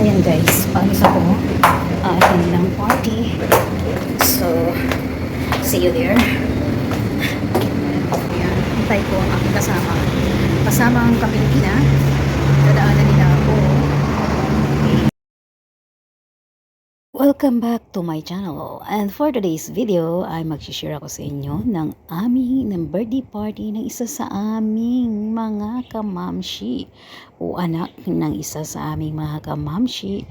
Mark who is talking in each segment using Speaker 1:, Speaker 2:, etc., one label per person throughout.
Speaker 1: Ayan guys, paalis ako. Kanilang party. So, see you there. Ayan, hintay ko ang aking kasama. Kasama ang Kapilipina. Dadaanan nila ako. Welcome back to my channel. And for today's video, ay mag-share ako sa inyo ng birthday party ng isa sa aming mga kamamshi o anak ng isa sa aming mga kamamshi.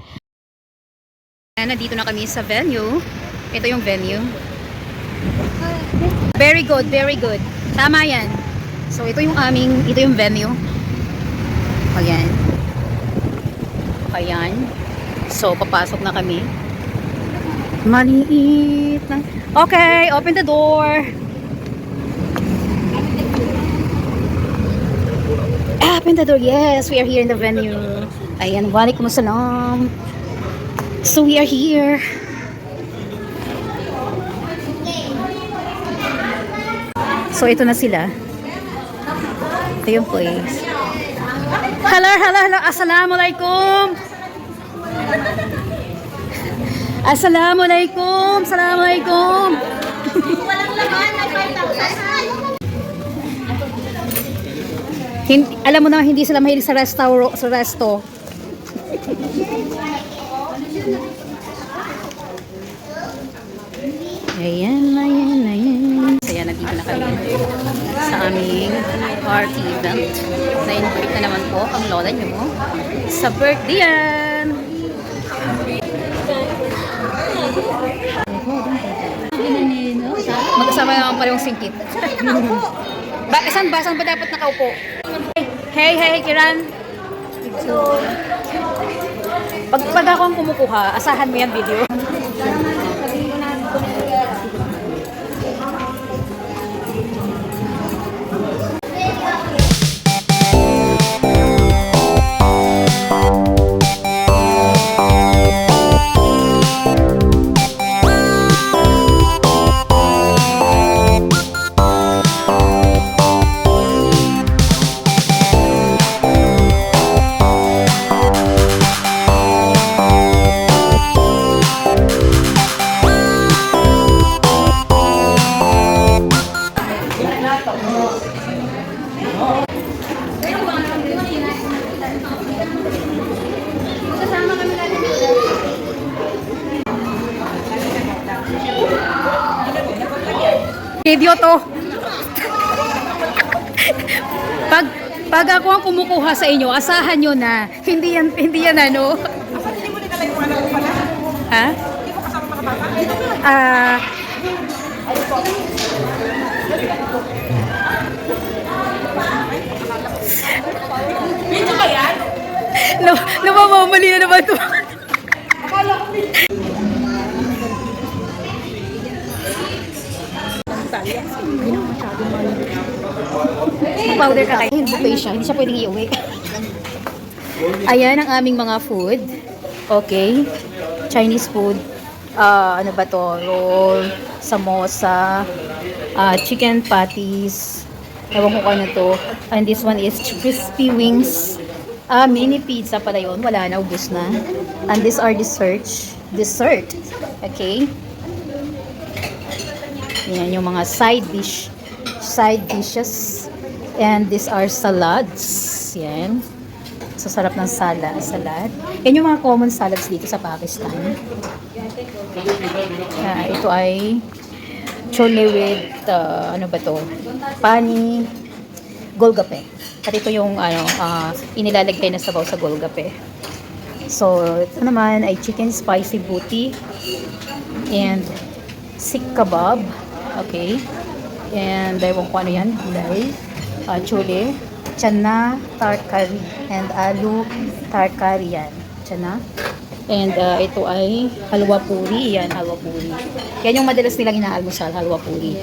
Speaker 1: Nandito na kami sa venue. Ito yung venue. Very good, very good. Tama yan. So ito yung venue. Ayan. Ayan. So papasok na kami. Maliit na. Okay, open the door. Open the door. Yes, we are here in the venue. Ayan, waalaikumsalam. So we are here. So ito na sila. Ito yung place. Hello, hello, hello. Assalamualaikum. Assalamualaikum. Assalamualaikum.
Speaker 2: Walang laman, may 5,000.
Speaker 1: Alam mo na hindi sila mahilig sa resto. Ayan. Kaya nandito na kami sa aming party event. Na-invite na naman po ang lola niyo mo sa birthday yan. Magkasama naman pala yung singkit. Saan ba dapat nakaupo? Hey, Kiran. Pag ako ang kumukuha, asahan mo yan video. Video to. Pag ako ang kumukuha sa inyo, asahan nyo na. Hindi yan ano.
Speaker 2: Hindi mo dinala yung anak ko pala?
Speaker 1: Ha?
Speaker 2: Hindi mo kasama mga bata? Video ba yan?
Speaker 1: Namamamali na naman ito.
Speaker 2: Akala ko
Speaker 1: Powder ka kayo. Buffet siya. Hindi siya pwedeng iuwi. Ayan ang aming mga food. Okay. Chinese food. Ano ba to? Roll, samosa, chicken patties. Ewan ko ano to. And this one is crispy wings. Mini pizza pala yun. Wala na. Ubus na. And these are dessert. Okay. Yan yung mga side dishes. And these are salads. Yan. So, sarap ng salad. Yan yung mga common salads dito sa Pakistan. Ito ay chole with, ano ba to? Pani, golgape. At ito yung, inilalagay na sabaw sa golgape. So, ito naman ay chicken spicy booty. And sikh kebab. Okay. And ewan ko ano yan. Chole, chana tarkari, and aloo tarkari yan. Chana. And ito ay halwa puri. Yan, halwa puri. Yan yung madalas nilang inaalmusal, halwa puri.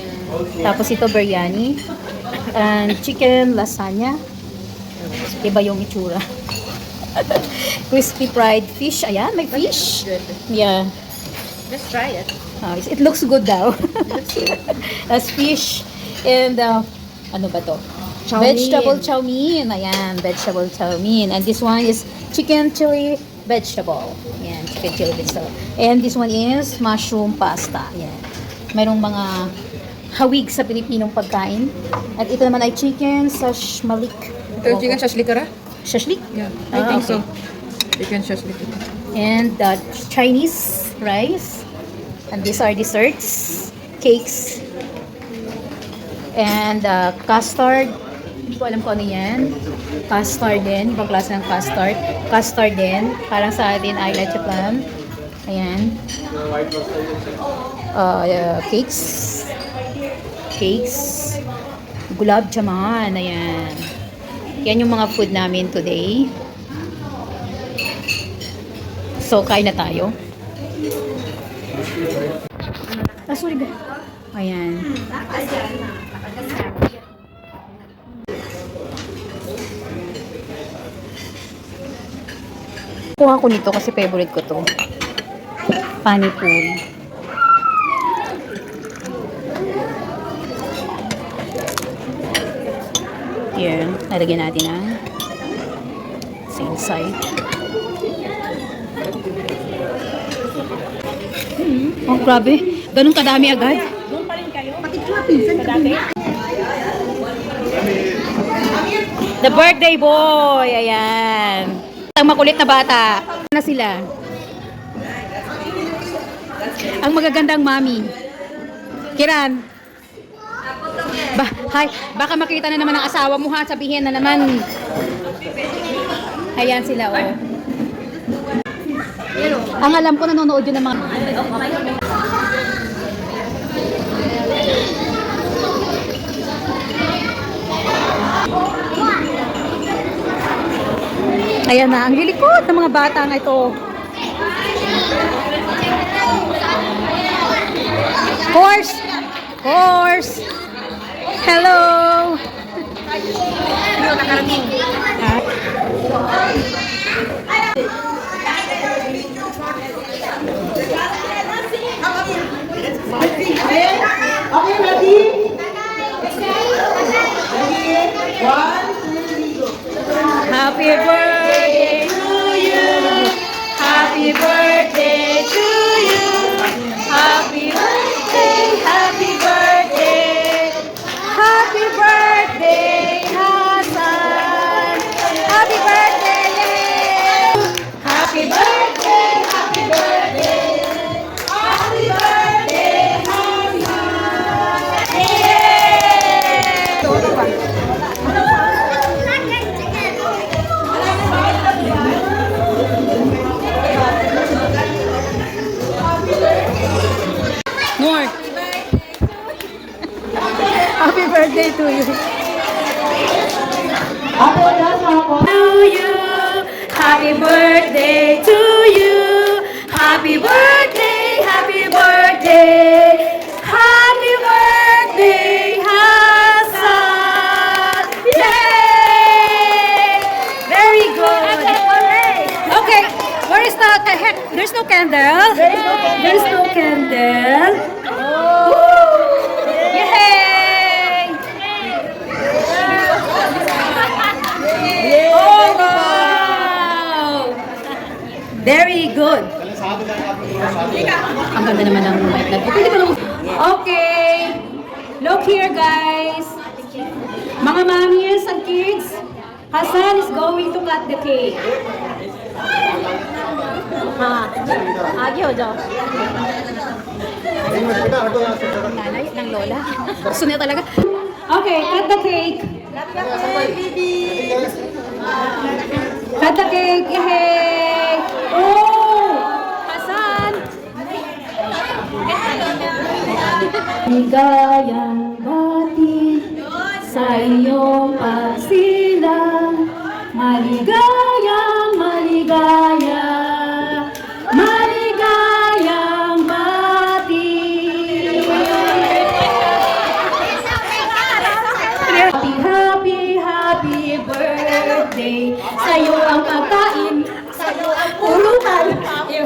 Speaker 1: Tapos ito biryani. And chicken lasagna. Iba yung itsura. Crispy fried fish. Ayan, may fish. Yeah.
Speaker 2: Let's try it.
Speaker 1: It looks good daw. As fish. And ano ba to? Vegetable chow mein. Ayan, vegetable chow mein. And this one is chicken chili vegetable. Yan, chicken chili vegetable. And this one is mushroom pasta. Yan. Mayroong mga hawig sa Pilipinong pagkain. At ito naman ay chicken sashmalik.
Speaker 2: Ito chicken shashlik ka ra?
Speaker 1: Shashlik?
Speaker 2: Yeah, I think
Speaker 1: okay.
Speaker 2: so. Chicken shashlik.
Speaker 1: And Chinese rice. And these are desserts, cakes, and custard. Hindi ko alam kung ano yan. Custard din. Ibang klase ng custard. Custard din. Parang sa atin ay leche plan. Ayan. Cakes. Cakes. Gulab jaman. Ayan. Yan yung mga food namin today. So, kain na tayo. Sorry ba? Ayan. Kuha ko nito kasi favorite ko to. Panipuri. Here, nalagyan natin ang same side. Oh, grabe. Ganun kadami agad.
Speaker 2: Doon pa rin kayo? Sa dati?
Speaker 1: The birthday boy. Ayan. Ang makulit na bata. Na sila. Ang magagandang mami. Kiran. Hi. Baka makita na naman ang asawa mo ha. Sabihin na naman. Ayan sila oh. Ang alam ko nanonood yun ng mga... Ayan na, ang lilikot ng mga bata na ito. Course! Course! Hello!
Speaker 2: Ano nakarating?
Speaker 3: Okay, ready?
Speaker 1: Happy birthday to you! Happy birthday to you! Happy birthday! Happy birthday! Happy birthday, Hasan! Happy birthday! Happy birthday! Happy birthday! Happy birthday, Hasan! More. Happy birthday to you. To you. Happy birthday to you. Happy birthday. Happy birthday. Happy birthday, Hasan. Yay! Very good. Okay, where is the there's no candle. There's no candle. Yay! Oh, wow! Very good. Ang ganda naman ng mic na. Pwede ba lang? Okay. Look here, guys. Mga mommies and kids, Hasan is going to cut the cake. Agi ho dyan. Nanay ng lola. Gusto niya talaga. Okay, cut the cake. Cut the cake. Yay! Oh! Hasan! Ligayang bati sa iyong pagsilang. Maligayang, maligaya. Maligayang bati. Happy, happy, happy birthday. Sa'yo ang pagkain, sa'yo ang pulutan.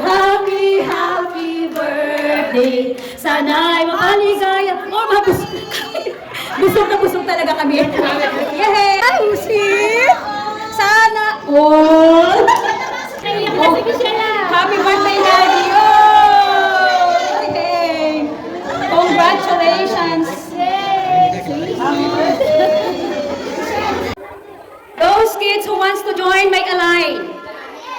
Speaker 1: Happy, happy birthday. Sana'y makaligaya. Oh, mabusog. Busog na busog talaga kami. Yay! Ay, sweet! Sana all. Happy birthday, Daddy! Oh! Okay. Congratulations! Those kids who wants to join, make a line.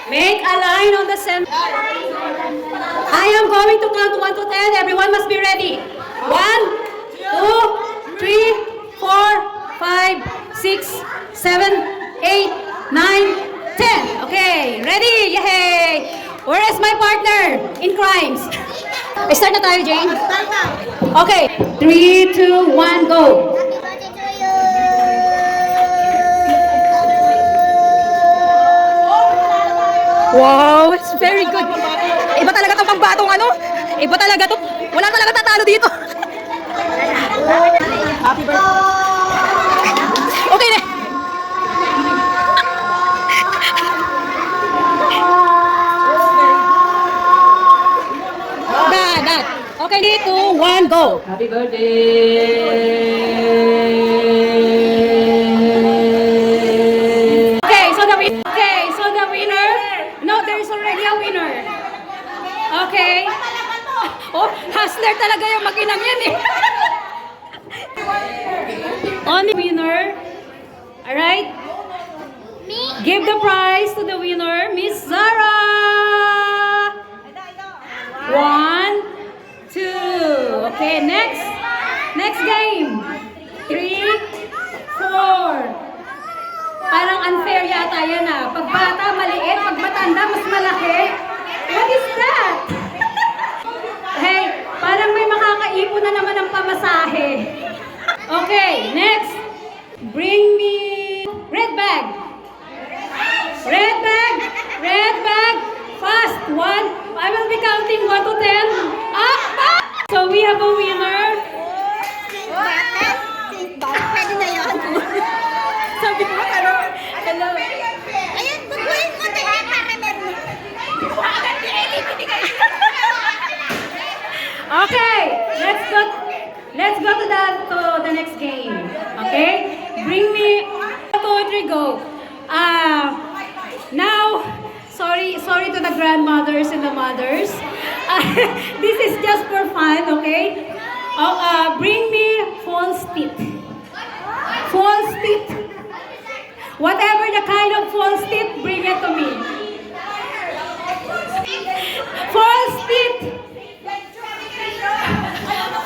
Speaker 1: Make a line on the center. I am going to count 1 to 10. Everyone must be ready. 1, 2, 3, 4, 5, 6, 7, 8, 9, 10. Okay, ready? Yay! Where is my partner in crimes? Start na tayo, Jane. Okay, 3, 2, 1, go. Wow, it's very good. Iba talaga itong pangbatong ano. Iba talaga to. Wala talaga tatalo dito.
Speaker 2: Happy birthday.
Speaker 1: Okay na. That. Okay, 3, 2, 1, go.
Speaker 2: Happy birthday.
Speaker 1: So the winner. No, there is already a winner. Okay. Oh, hustler talaga yung makinang yan eh. Only winner. Alright? Give the prize to the winner, Miss Zara. 1, 2. Okay, next game. 3, 4. Parang unfair yata yan ah. Pag bata, maliit. Pag matanda, mas malaki. What is that? Hey, parang may makakaipon na naman ng pamasahe. Okay, next. Bring me red bag. Red bag. Red bag. Fast. 1. I will be counting 1 to 10. Ah! So we have a winner.
Speaker 3: Pwede na yun.
Speaker 1: Sabi ko, hello.
Speaker 3: Ayun, bubuhin mo tayo para meron.
Speaker 1: Okay, let's go to the next game. Okay? Bring me 1, 2, 3, go. Now, sorry to the grandmothers and the mothers. This is just for fun, okay? Bring me false teeth. False teeth. Whatever the kind of false teeth, bring it to me. False teeth.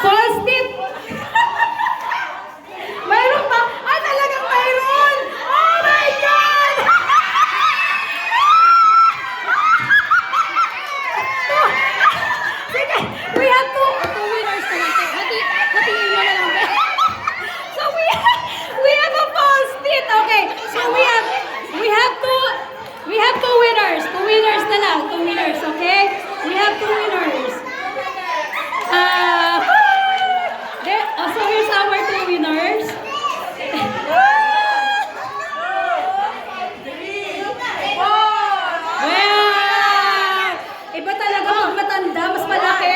Speaker 1: False teeth. Mayroon ba? Ah, talagang mayroon! Oh my God! Sige, we have two winners na lang. Hatiin mo na lang. So we have a false teeth. Okay, so we have two winners. Two winners na lang. Two winners, okay? We have two winners. So here's our two winners. Wow! Iba talaga pag matanda, mas malaki.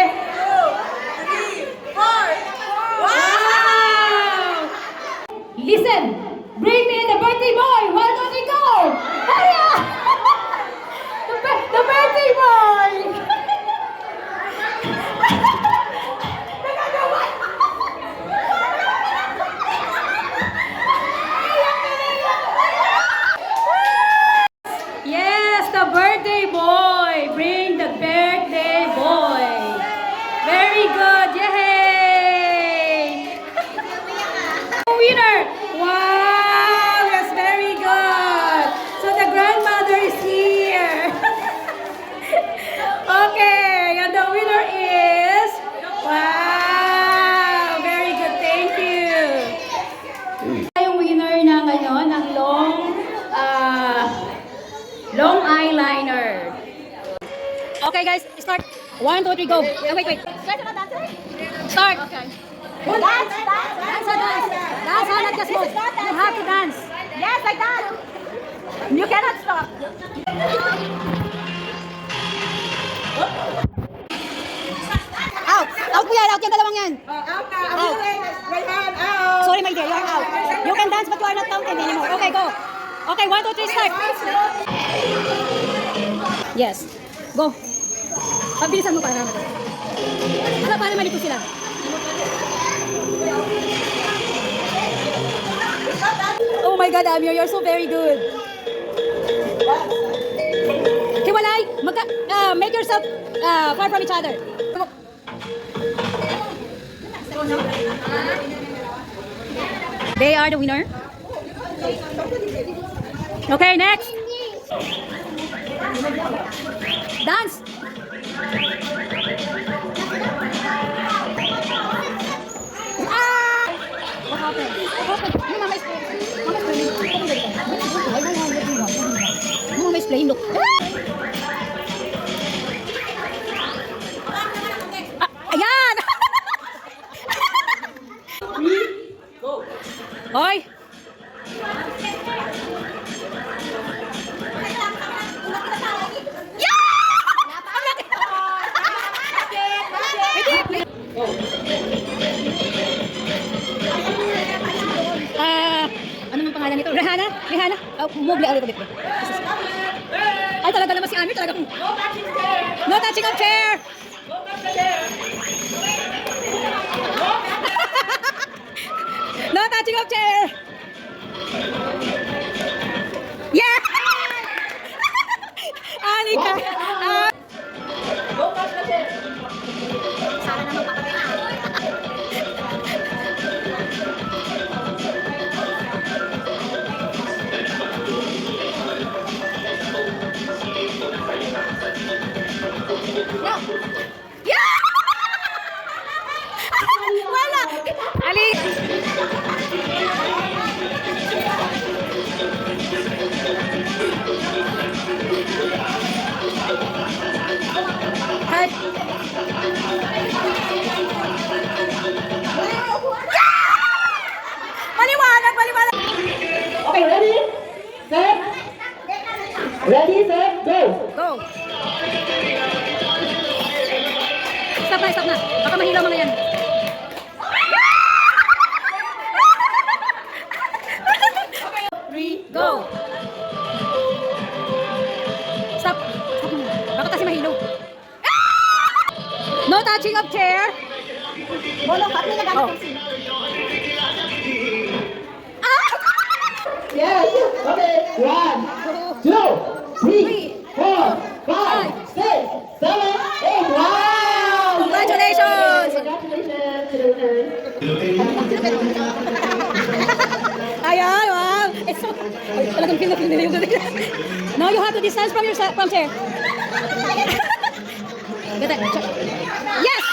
Speaker 1: Wow! Listen! Bring me the birthday boy! 1, 2, 3, go! Hurry up! The birthday boy! Yes, the birthday boy. Bring the birthday boy. Very good. Yay! Winner. Wow, that's very good. So the grandmother is here. Okay, and the winner is wow, very good. Thank you. Yung winner ng ng long eyeliner. Okay guys, start. 1, 2, 3, go. Wait. Start. Okay.
Speaker 3: Dance.
Speaker 1: Dance, not just move. You have to dance.
Speaker 3: Yes, like that. You cannot stop.
Speaker 1: Out po yan, out yung dalawang yan.
Speaker 2: Out na. Right hand, out.
Speaker 1: Sorry my dear, you're out. You can dance but you are not counted anymore. Okay, go. Okay, 1, 2, 3, start. Yes. Go. Pagbilisan mo para naman. Wala pa naman ito sila. Oh my God, Amir, you're so very good. Hiwalay, make yourself far from each other. They are the winner. Okay, next. Dance. Ah! What happened? What happened? Yung mama is playing. Yung mama is playing. Look. Ah, ayan! Hoy! Ano ang pangalan nito? Rihanna? Rihanna? Move a little bit. Ay, talaga naman si Amir. Talaga. No touching of chair! No touching of chair! Yeah! Anika!
Speaker 3: Sana naman pa kami na.
Speaker 1: No! Yeah! Wala! Ali! Hi! Maliwanag! Maliwanag!
Speaker 2: Okay, ready? Set. Ready, set, go.
Speaker 1: Go! Stop na, stop na. Baka mahilaw mga yan. Go! Stop! Stop mo. Baka kasi mahilaw. No touching of chair.
Speaker 3: Bolo, pati na
Speaker 1: Oh.
Speaker 2: Yes. Okay. 1, 2, 3, 4, 5, 6, 7, 8. Wow!
Speaker 1: Congratulations!
Speaker 2: Congratulations to the winners.
Speaker 1: Ayan, wow! It's so... Ay, talagang feel na feel nila yung gabi. Now you have to distance from your from chair. Ganda. Yes!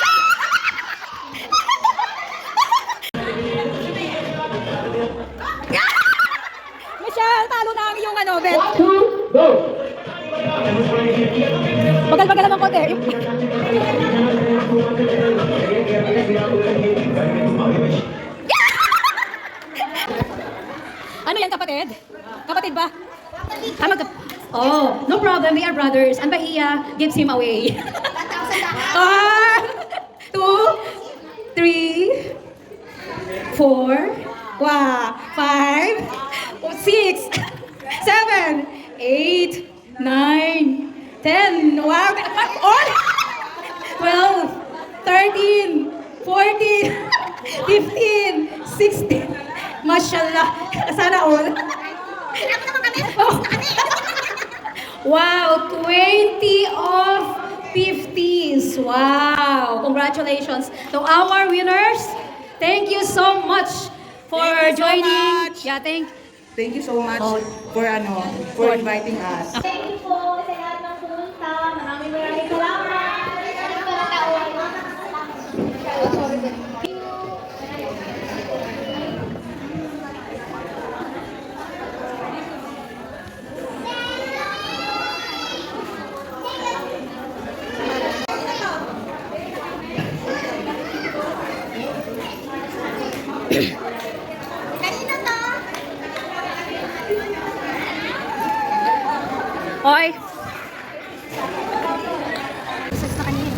Speaker 1: Michelle, talo na ang iyong ano, bet.
Speaker 2: 2, go.
Speaker 1: Bagal-bagal naman konti. Ano yan, kapatid? Kapatid ba? Oh, no problem. We are brothers. And Bahia gives him away. 1, 2, 3, 4, 5, 6, 7, 8, 9, 10. Wow! All! 12, 13, 14, 15, 16. Mashallah. Sana all. Oh. Wow, 20 of 50s. Wow. Congratulations to our winners. Thank you so much for
Speaker 2: Thank you so
Speaker 1: joining.
Speaker 2: much.
Speaker 1: Yeah,
Speaker 2: Thank you so much
Speaker 1: Oh.
Speaker 2: for inviting us.
Speaker 3: Thank you po sa lahat ng pumunta. Maraming salamat. Sa taon. Kanino to?
Speaker 1: Hoy. Isa na kanina.